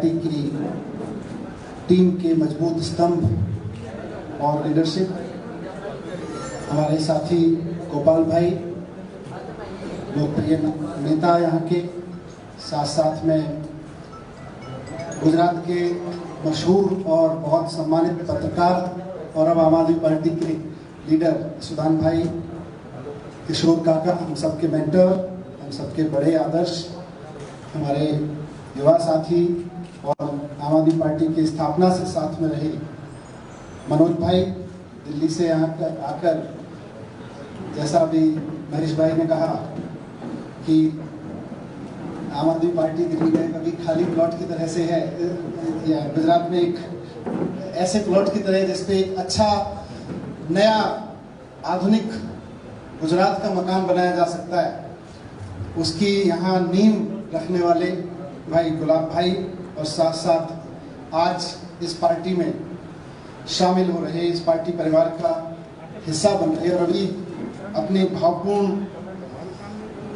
Party की team के मजबूत स्तंभ और लीडरशिप, हमारे साथी गोपाल भाई, लोकप्रिय नेता यहाँ के, साथ साथ में गुजरात के मशहूर और बहुत सम्मानित पत्रकार और अब आम आदमी पार्टी के लीडर सुदान भाई, किशोर काका, हम सबके मेंटर, हम सबके बड़े आदर्श, हमारे युवा साथी और आम आदमी पार्टी की स्थापना से साथ में रहे मनोज भाई, दिल्ली से यहाँ आकर, जैसा अभी महेश भाई ने कहा कि आम आदमी पार्टी दिल्ली में कभी खाली प्लॉट की तरह से है, या गुजरात में एक ऐसे प्लॉट की तरह है जिसपे एक अच्छा नया आधुनिक गुजरात का मकान बनाया जा सकता है। उसकी यहाँ नींव रखने वाले भाई गुलाब भाई और साथ साथ आज इस पार्टी में शामिल हो रहे, इस पार्टी परिवार का हिस्सा बन रहे और अभी अपनी भावपूर्ण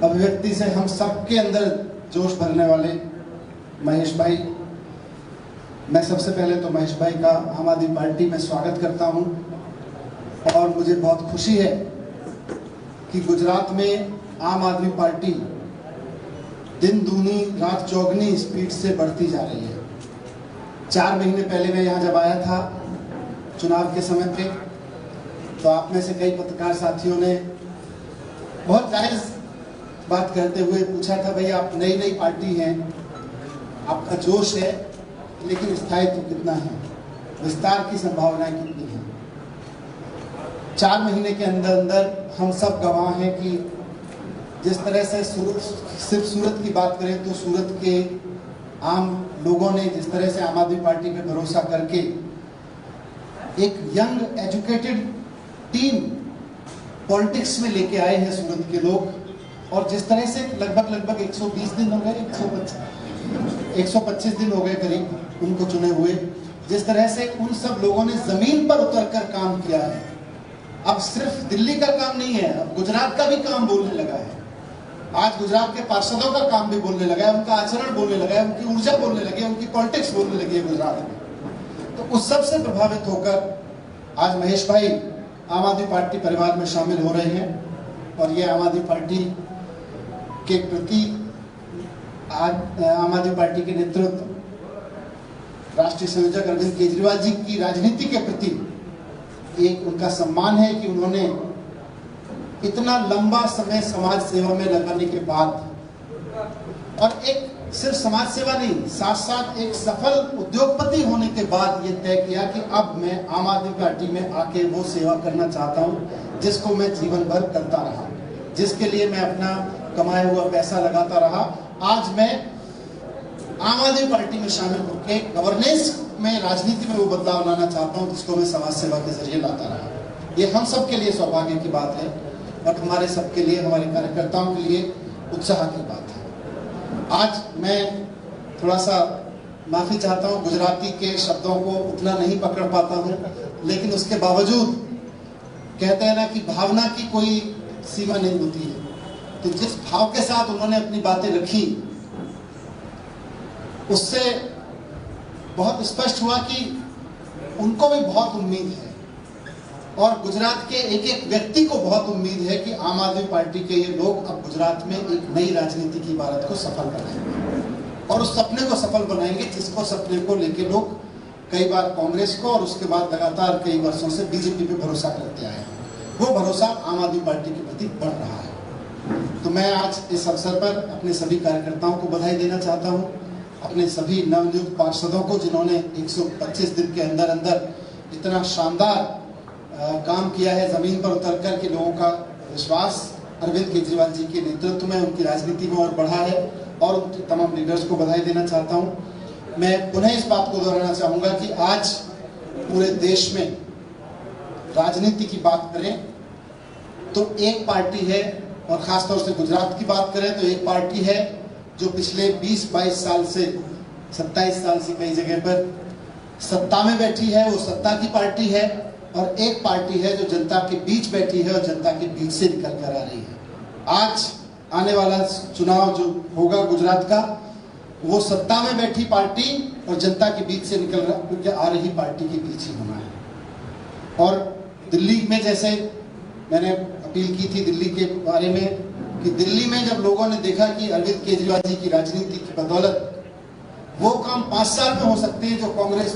अभिव्यक्ति से हम सबके अंदर जोश भरने वाले महेश भाई। मैं सबसे पहले तो महेश भाई का आम आदमी पार्टी में स्वागत करता हूं और मुझे बहुत खुशी है कि गुजरात में आम आदमी पार्टी दिन दूनी रात चौगनी स्पीड से बढ़ती जा रही है। 4 महीने पहले मैं यहाँ जब आया था चुनाव के समय पे, तो आप में से कई पत्रकार साथियों ने बहुत जायज बात करते हुए पूछा था, भाई आप नई पार्टी हैं, आपका जोश है, लेकिन स्थायित्व कितना है, विस्तार की संभावनाएं कितनी है। 4 महीने के अंदर अंदर हम सब गवाह हैं कि जिस तरह से सिर्फ सूरत की बात करें तो सूरत के आम लोगों ने जिस तरह से आम आदमी पार्टी पे भरोसा करके एक यंग एजुकेटेड टीम पॉलिटिक्स में लेके आए हैं सूरत के लोग, और जिस तरह से लगभग 120 दिन हो गए, 125 दिन हो गए करीब उनको चुने हुए, जिस तरह से उन सब लोगों ने जमीन पर उतरकर काम किया है। अब सिर्फ दिल्ली का काम नहीं है, अब गुजरात का भी काम बोलने लगा है। आज गुजरात के पार्षदों का काम भी बोलने लगा है, उनका आचरण बोलने लगा है, उनकी ऊर्जा बोलने लगी है, उनकी पॉलिटिक्स बोलने लगी है गुजरात में। तो उस सब से प्रभावित होकर आज महेश भाई आम आदमी पार्टी परिवार में शामिल हो रहे हैं और ये आम आदमी पार्टी के प्रति आज आम आदमी पार्टी के नेतृत्व राष्ट्रीय संयोजक अरविंद केजरीवाल जी की राजनीति के प्रति एक उनका सम्मान है कि उन्होंने इतना लंबा समय समाज सेवा में लगाने के बाद और एक सिर्फ समाज सेवा नहीं, साथ साथ एक सफल उद्योगपति होने के बाद ये तय किया कि अब मैं आम आदमी पार्टी में आके वो सेवा करना चाहता हूँ जिसको मैं जीवन भर करता रहा, जिसके लिए मैं अपना कमाया हुआ पैसा लगाता रहा। आज मैं आम आदमी पार्टी में शामिल होकर गवर्नेंस में, राजनीति में वो बदलाव लाना चाहता हूँ जिसको मैं समाज सेवा के जरिए लाता रहा। ये हम सब के लिए सौभाग्य की बात है और हमारे सबके लिए, हमारे कार्यकर्ताओं के लिए उत्साह की बात है। आज मैं थोड़ा सा माफी चाहता हूँ, गुजराती के शब्दों को उतना नहीं पकड़ पाता हूँ, लेकिन उसके बावजूद कहते हैं ना कि भावना की कोई सीमा नहीं होती है। तो जिस भाव के साथ उन्होंने अपनी बातें रखी, उससे बहुत स्पष्ट हुआ कि उनको भी बहुत उम्मीद है और गुजरात के एक एक व्यक्ति को बहुत उम्मीद है कि आम आदमी पार्टी के ये लोग अब गुजरात में एक नई राजनीति की इबारत को सफल बनाएंगे और उस सपने को सफल बनाएंगे जिसको सपने को लेके लोग कई बार कांग्रेस को और उसके बाद लगातार कई वर्षों से बीजेपी पे भरोसा करते आए हैं। वो भरोसा आम आदमी पार्टी के प्रति बढ़ रहा है। तो मैं आज इस अवसर पर अपने सभी कार्यकर्ताओं को बधाई देना चाहता हूँ, अपने सभी नवनियुक्त पार्षदों को जिन्होंने 125 दिन के अंदर अंदर इतना शानदार काम किया है, जमीन पर उतर कर के लोगों का विश्वास अरविंद केजरीवाल जी के नेतृत्व में उनकी राजनीति में और बढ़ा है, और उनके तमाम लीडर्स को बधाई देना चाहता हूं। मैं पुनः इस बात को दोहराना चाहूंगा कि आज पूरे देश में राजनीति की बात करें तो एक पार्टी है, और खासतौर से गुजरात की बात करें तो एक पार्टी है जो पिछले 20-22 साल से 27 साल से कई जगह पर सत्ता में बैठी है, वो सत्ता की पार्टी है, और एक पार्टी है जो जनता के बीच बैठी है और जनता के बीच से निकल कर आ रही है। आज आने वाला चुनाव जो होगा गुजरात का, वो सत्ता में बैठी पार्टी और जनता के बीच से निकल के आ रही पार्टी के बीच ही होना है। और दिल्ली में जैसे मैंने अपील की थी दिल्ली के बारे में, कि दिल्ली में जब लोगों ने देखा कि अरविंद केजरीवाल जी की राजनीति की बदौलत वो काम 5 साल में हो सकते हैं जो कांग्रेस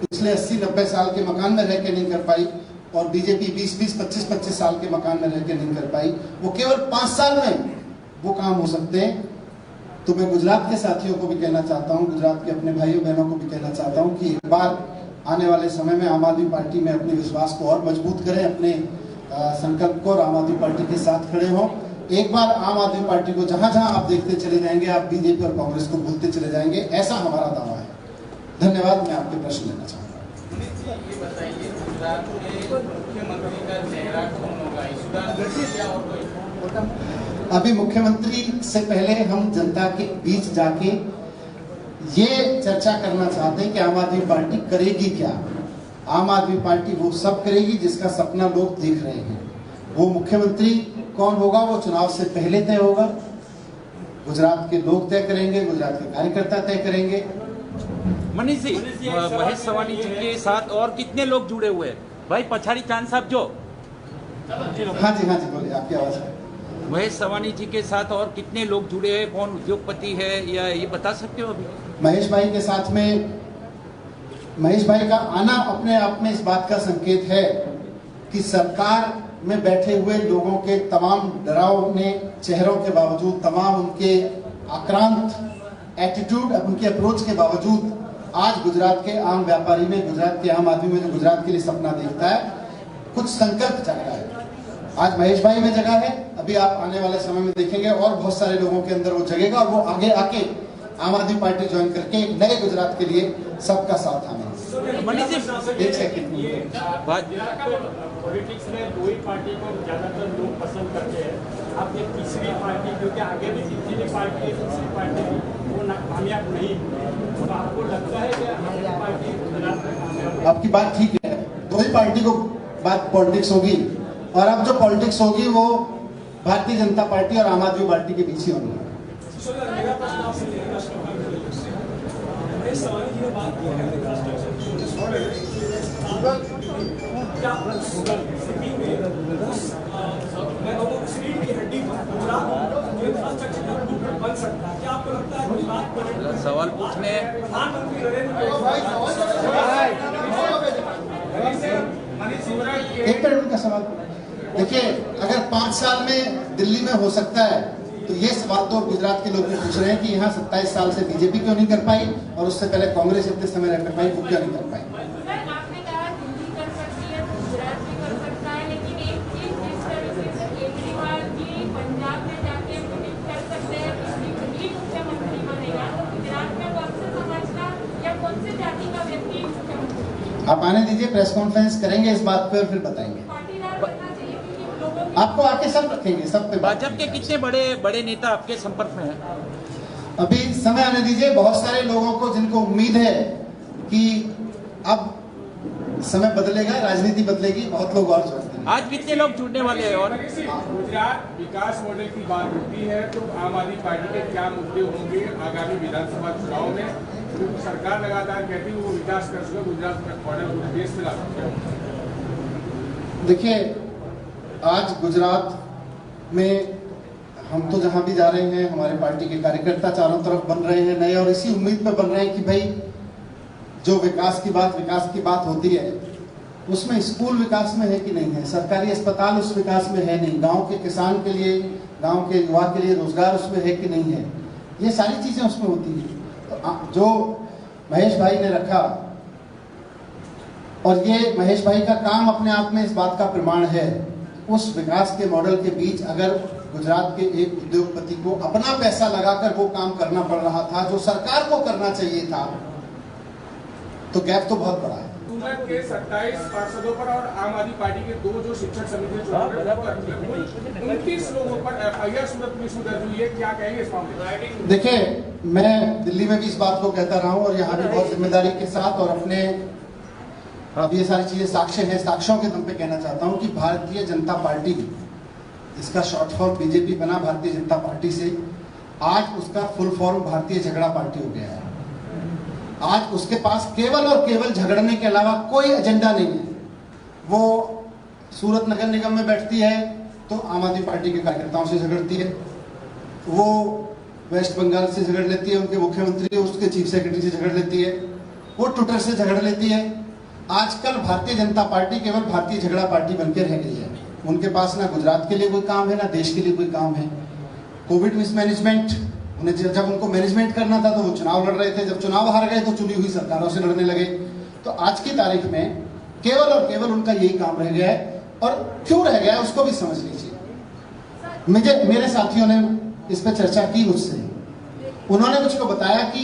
पिछले 80-90 साल के मकान में रह के नहीं कर पाई, और बीजेपी 20-20, 25-25 साल के मकान में रह के नहीं कर पाई, वो केवल 5 साल में वो काम हो सकते हैं। तो मैं गुजरात के साथियों को भी कहना चाहता हूँ, गुजरात के अपने भाइयों बहनों को भी कहना चाहता हूँ कि एक बार आने वाले समय में आम आदमी पार्टी में अपने विश्वास को और मजबूत करें, अपने संकल्प को, और आम आदमी पार्टी के साथ खड़े हों। एक बार आम आदमी पार्टी को जहां जहां आप देखते चले जाएंगे, आप बीजेपी और कांग्रेस को भूलते चले जाएंगे, ऐसा हमारा दावा है। धन्यवाद। मैं आपके प्रश्न लेना चाहूँगा। ये बताइए, गुजरात में मुख्यमंत्री का चेहरा कौन होगा? इस बार और कोई? अभी मुख्यमंत्री से पहले हम जनता के बीच जाके ये चर्चा करना चाहते हैं कि आम आदमी पार्टी करेगी क्या। आम आदमी पार्टी वो सब करेगी जिसका सपना लोग देख रहे हैं। वो मुख्यमंत्री कौन होगा वो चुनाव से पहले तय होगा, गुजरात के लोग तय करेंगे, गुजरात के कार्यकर्ता तय करेंगे। मनीष जी, महेश सवानी जी के साथ और कितने लोग जुड़े हुए हैं? भाई पछाड़ी चांद साहब जो। हाँ जी बोलिए, आपकी आवाज है। महेश सवानी जी के साथ और कितने लोग जुड़े हैं? कौन उद्योगपति है, या ये बता सकते हो अभी? महेश भाई के साथ में, महेश भाई का आना अपने आप में इस बात का संकेत है कि सरकार में बैठे हुए लोगों के तमाम डरावने चेहरों के बावजूद, तमाम उनके आक्रांत एटीट्यूड, उनके अप्रोच के बावजूद आज गुजरात के आम व्यापारी में, गुजरात के आम आदमी में जो गुजरात के लिए सपना देखता है, कुछ संकल्प जग रहा है। आज महेश भाई में जगह है, अभी आप आने वाले समय में देखेंगे और बहुत सारे लोगों के अंदर वो जगेगा, और वो आगे आके आम आदमी पार्टी ज्वाइन करके एक नए गुजरात के लिए सबका साथ आना। मनीष जी, एक सेकंड। पॉलिटिक्स में दो ही पार्टी को ज्यादातर लोग पसंद करते हैं। आप एक तीसरी पार्टी, क्योंकि आगे भी तीसरी पार्टी है, तीसरी पार्टी वो कामयाब नहीं, तो आपको लगता है कि पार्टी? आपकी बात ठीक है, दो ही पार्टी को बात पॉलिटिक्स होगी, और अब जो पॉलिटिक्स होगी वो भारतीय जनता पार्टी और आम आदमी पार्टी के बीच ही होगी। सवाल पूछने एक मिनट का सवाल। देखिए, अगर 5 साल में दिल्ली में हो सकता है, तो ये सवाल तो गुजरात के लोग भी पूछ रहे हैं कि यहाँ 27 साल से बीजेपी क्यों नहीं कर पाई, और उससे पहले कांग्रेस इतने समय रह कर पाई, वो क्यों नहीं कर पाई। आपने कहा दिल्ली कर सकती है, गुजरात भी कर सकता है, लेकिन एक चीज जिस तरीके से केजरीवाल जी पंजाब में जाके प्रेडिक्ट कर सकते हैं कि मुख्यमंत्री बनेगा, तो गुजरात में कौन से समाज का या कौन से जाति का व्यक्ति मुख्यमंत्री? आप आने दीजिए, प्रेस कॉन्फ्रेंस करेंगे इस बात पर, फिर बताएंगे। आपको आके सब रखेंगे, सब पे। भाजपा के कितने बड़े नेता आपके संपर्क में हैं? अभी समय आने दीजिए, बहुत सारे लोगों को जिनको उम्मीद है कि अब समय बदलेगा, राजनीति बदलेगी, बहुत लोग और जुड़ते हैं। आज कितने लोग जुड़ने वाले हैं? और गुजरात विकास मॉडल की बात होती है तो आम आदमी पार्टी के क्या मुद्दे होंगे आगामी विधानसभा चुनाव में? क्योंकि सरकार लगातार कहती है वो विकास कर चुका, गुजरात मॉडल पूरे देश में ला सकते हैं। देखिए, आज गुजरात में हम तो जहां भी जा रहे हैं, हमारे पार्टी के कार्यकर्ता चारों तरफ बन रहे हैं नए, और इसी उम्मीद पे बन रहे हैं कि भाई जो विकास की बात होती है, उसमें स्कूल विकास में है कि नहीं है, सरकारी अस्पताल उस विकास में है नहीं, गांव के किसान के लिए, गांव के युवा के लिए रोजगार उसमें है कि नहीं है, ये सारी चीजें उसमें होती है। तो जो महेश भाई ने रखा, और ये महेश भाई का काम अपने आप में इस बात का प्रमाण है, उस विकास के मॉडल के बीच अगर गुजरात के एक उद्योगपति को अपना पैसा लगाकर वो काम करना पड़ रहा था जो सरकार को करना चाहिए था, तो गैप तो बहुत बड़ा है। सूरत के 27 पार्षदों पर और आम आदमी पार्टी के 2 जो शिक्षक समिति चुनाव 29 लोगों पर एफआईआर सूरत पुलिस में दर्ज हुई है, क्या कहेंगे इस मामले में? देखिए, मैं दिल्ली में भी इस बात को कहता रहा हूँ, और यहाँ भी बहुत जिम्मेदारी के साथ, और अपने अब ये सारी चीजें साक्ष्य है, साक्ष्यों के दम पे कहना चाहता हूँ कि भारतीय जनता पार्टी, इसका शॉर्ट फॉर्म बीजेपी बना भारतीय जनता पार्टी से, आज उसका फुल फॉर्म भारतीय झगड़ा पार्टी हो गया है। आज उसके पास केवल और केवल झगड़ने के अलावा कोई एजेंडा नहीं है। वो सूरत नगर निगम में बैठती है तो आम आदमी पार्टी के कार्यकर्ताओं से झगड़ती है, वो वेस्ट बंगाल से झगड़ लेती है, उनके मुख्यमंत्री उसके चीफ सेक्रेटरी से झगड़ लेती है, वो ट्विटर से झगड़ लेती है। आजकल भारतीय जनता पार्टी केवल भारतीय झगड़ा पार्टी बनकर रह गई है। उनके पास ना गुजरात के लिए कोई काम है, ना देश के लिए कोई काम है। कोविड मिसमैनेजमेंट, उन्हें जब उनको मैनेजमेंट करना था तो वो चुनाव लड़ रहे थे, जब चुनाव हार गए तो चुनी हुई सरकारों से लड़ने लगे। तो आज की तारीख में केवल और केवल उनका यही काम रह गया है, और क्यों रह गया है उसको भी समझ लीजिए। मेरे साथियों ने इस पर चर्चा की मुझसे, उन्होंने मुझको बताया कि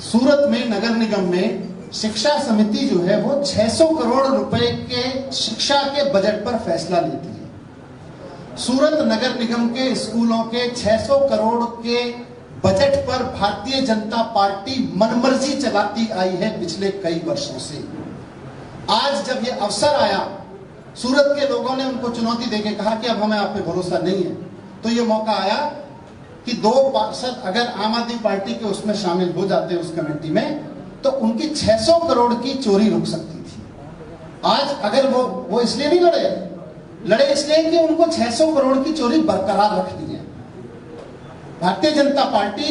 सूरत में नगर निगम में शिक्षा समिति जो है वो 600 करोड़ रुपए के शिक्षा के बजट पर फैसला लेती है। सूरत नगर निगम के स्कूलों के 600 करोड़ के बजट पर भारतीय जनता पार्टी मनमर्जी चलाती आई है पिछले कई वर्षों से। आज जब ये अवसर आया, सूरत के लोगों ने उनको चुनौती देके कहा कि अब हमें आप पे भरोसा नहीं है, तो ये मौका आया कि 2 पार्षद अगर आम आदमी पार्टी के उसमें शामिल हो जाते उस कमेटी में, तो उनकी 600 करोड़ की चोरी रुक सकती थी। आज अगर वो इसलिए नहीं लड़े इसलिए कि उनको 600 करोड़ की चोरी बरकरार रखनी है। भारतीय जनता पार्टी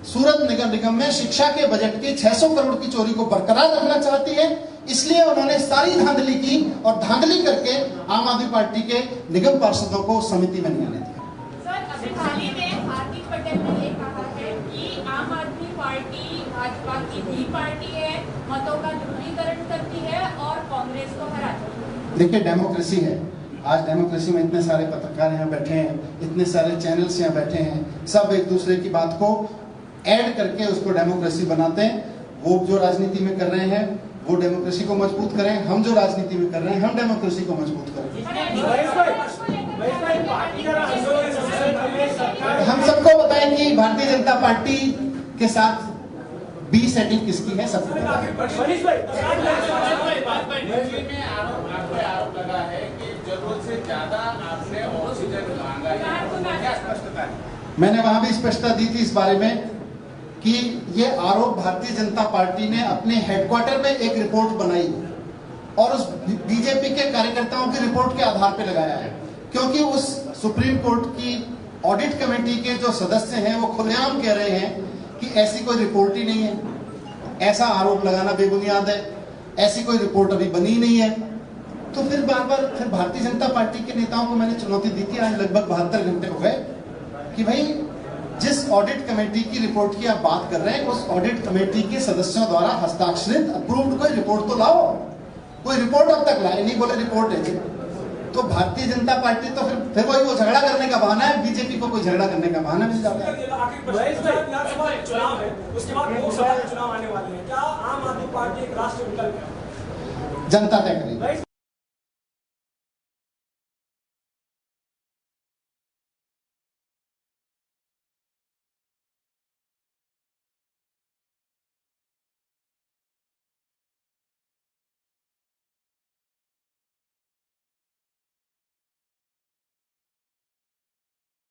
सूरत नगर निगम में शिक्षा के बजट की 600 करोड़ की चोरी को बरकरार रखना चाहती है, इसलिए उन्होंने सारी धांधली की और धांधली करके आम आदमी पार्टी के निगम पार्षदों को समिति में नहीं आने दिया। सर, अभी हाल ही में हार्दिक पटेल ने ये कहा है कि आम आदमी पार्टी भाजपा की भी पार्टी है, मतों का ध्रुवीकरण करती है और कांग्रेस को हराती है। देखिए, डेमोक्रेसी है। आज डेमोक्रेसी में इतने सारे पत्रकार यहाँ बैठे हैं, इतने सारे चैनल्स यहाँ बैठे हैं, सब एक दूसरे की बात को ऐड करके उसको डेमोक्रेसी बनाते हैं। वो जो राजनीति में कर रहे हैं वो डेमोक्रेसी को मजबूत करें, हम जो राजनीति में कर रहे हैं हम डेमोक्रेसी को मजबूत करें। हम सबको बताएं कि भारतीय जनता पार्टी के साथ बी सेटिंग किसकी है, सबको आरोप लगा है कि जरूरत से ज्यादा आपने ऑक्सीजन मांगा है, क्या स्पष्टता है? मैंने वहां भी स्पष्टता दी थी इस बारे में कि ये आरोप भारतीय जनता पार्टी ने अपने हेडक्वार्टर में एक रिपोर्ट बनाई और उस बीजेपी के कार्यकर्ताओं की रिपोर्ट के आधार पर लगाया है, क्योंकि उस सुप्रीम कोर्ट की ऑडिट कमेटी के जो सदस्य हैं वो खुलेआम कह रहे हैं कि ऐसी कोई रिपोर्ट ही नहीं है, ऐसा आरोप लगाना बेबुनियाद है, ऐसी कोई रिपोर्ट अभी बनी नहीं है। तो फिर फिर भारतीय जनता पार्टी के नेताओं को मैंने चुनौती दी थी, आज लगभग 72 घंटे हो गए, कि भाई जिस ऑडिट कमेटी की रिपोर्ट की आप बात कर रहे हैं उस ऑडिट कमेटी के सदस्यों द्वारा हस्ताक्षरित अप्रूव्ड कोई रिपोर्ट तो लाओ। कोई रिपोर्ट अब तक लाए नहीं, बोले रिपोर्ट है। तो भारतीय जनता पार्टी तो फिर वही वो झगड़ा करने का बहाना है, बीजेपी को कोई झगड़ा करने का बहाना मिल जाता है। चुनाव है, उसके बाद लोकसभा चुनाव आने वाले हैं, क्या आम आदमी पार्टी एक राष्ट्रीय विकल्प है? जनता तय करेगी।